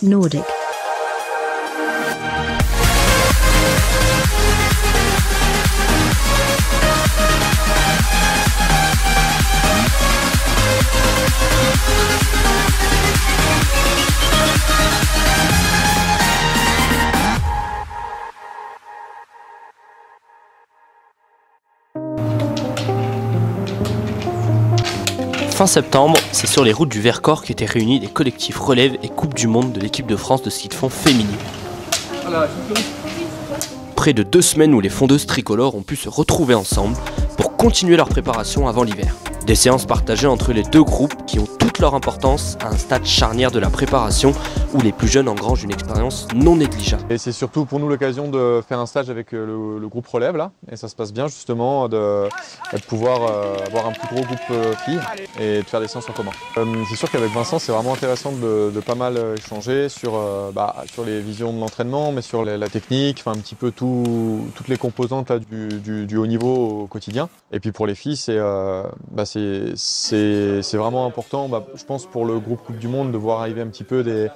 Nordic. Fin septembre, c'est sur les routes du Vercors qu'étaient réunis les collectifs relève et Coupe du Monde de l'équipe de France de ski de fond féminine. Près de 2 semaines où les fondeuses tricolores ont pu se retrouver ensemble pour continuer leur préparation avant l'hiver. Des séances partagées entre les deux groupes qui ont toute leur importance à un stade charnière de la préparation où les plus jeunes engrangent une expérience non négligeable. Et c'est surtout pour nous l'occasion de faire un stage avec le groupe relève là, et ça se passe bien justement de pouvoir avoir un plus gros groupe filles et de faire des séances en commun. C'est sûr qu'avec Vincent c'est vraiment intéressant de pas mal échanger sur les visions de l'entraînement, mais sur la technique, enfin un petit peu toutes les composantes là, du haut niveau au quotidien. Et puis pour les filles c'est vraiment important, je pense pour le groupe Coupe du Monde de voir arriver un petit peu des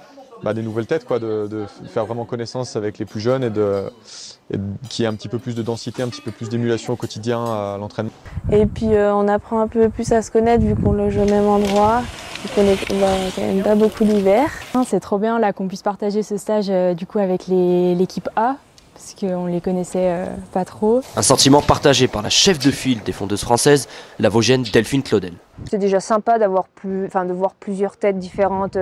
nouvelles têtes, quoi, de faire vraiment connaissance avec les plus jeunes et qu'il y ait un petit peu plus de densité, un petit peu plus d'émulation au quotidien à l'entraînement. Et puis on apprend un peu plus à se connaître vu qu'on loge au même endroit, on connaît quand même pas beaucoup l'hiver. C'est trop bien là qu'on puisse partager ce stage du coup avec l'équipe A, parce qu'on les connaissait pas trop. Un sentiment partagé par la chef de file des fondeuses françaises, la Vosgienne Delphine Claudel. C'est déjà sympa de voir plusieurs têtes différentes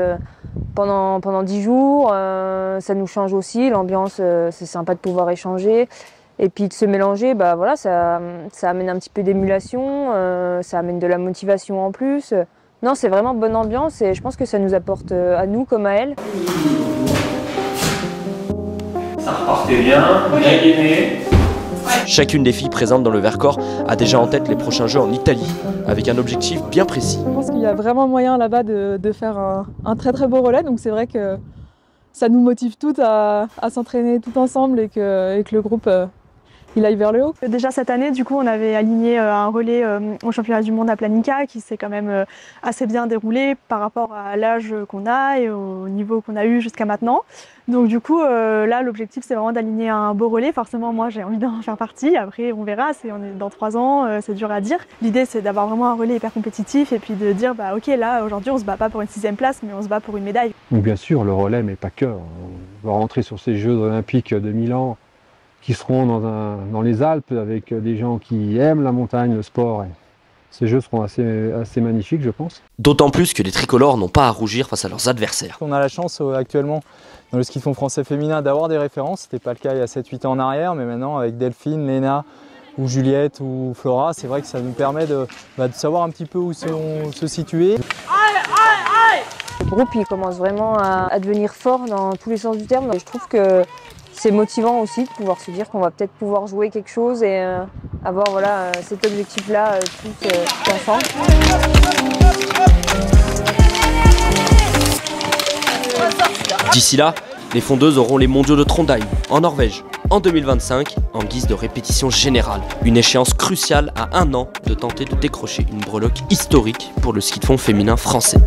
pendant 10 jours. Ça nous change aussi, l'ambiance, c'est sympa de pouvoir échanger. Et puis de se mélanger, ça amène un petit peu d'émulation, ça amène de la motivation en plus. Non, c'est vraiment bonne ambiance et je pense que ça nous apporte à nous comme à elle. Ça repartait bien gainé. Chacune des filles présentes dans le Vercors a déjà en tête les prochains Jeux en Italie, avec un objectif bien précis. Je pense qu'il y a vraiment moyen là-bas de faire un très très beau relais, donc c'est vrai que ça nous motive toutes à s'entraîner tout ensemble et que le groupe il aille vers le haut. Déjà cette année, du coup, on avait aligné un relais au championnat du monde à Planica qui s'est quand même assez bien déroulé par rapport à l'âge qu'on a et au niveau qu'on a eu jusqu'à maintenant. Donc du coup, là, l'objectif, c'est vraiment d'aligner un beau relais. Forcément, moi, j'ai envie d'en faire partie. Après, on verra, on est dans 3 ans, c'est dur à dire. L'idée, c'est d'avoir vraiment un relais hyper compétitif et puis de dire, ok, là, aujourd'hui, on se bat pas pour une 6e place, mais on se bat pour une médaille. Donc bien sûr, le relais, mais pas que. On va rentrer sur ces Jeux olympiques de Milan, qui seront dans les Alpes avec des gens qui aiment la montagne, le sport. Et ces jeux seront assez magnifiques, je pense. D'autant plus que les tricolores n'ont pas à rougir face à leurs adversaires. On a la chance actuellement dans le ski de fond français féminin d'avoir des références. C'était pas le cas il y a 7-8 ans en arrière, mais maintenant avec Delphine, Léna ou Juliette ou Flora, c'est vrai que ça nous permet de savoir un petit peu où se situer. Le groupe il commence vraiment à devenir fort dans tous les sens du terme. Et je trouve que c'est motivant aussi de pouvoir se dire qu'on va peut-être pouvoir jouer quelque chose et avoir cet objectif-là tous ensemble. D'ici là, les fondeuses auront les mondiaux de Trondheim, en Norvège, en 2025, en guise de répétition générale. Une échéance cruciale à 1 an de tenter de décrocher une breloque historique pour le ski de fond féminin français.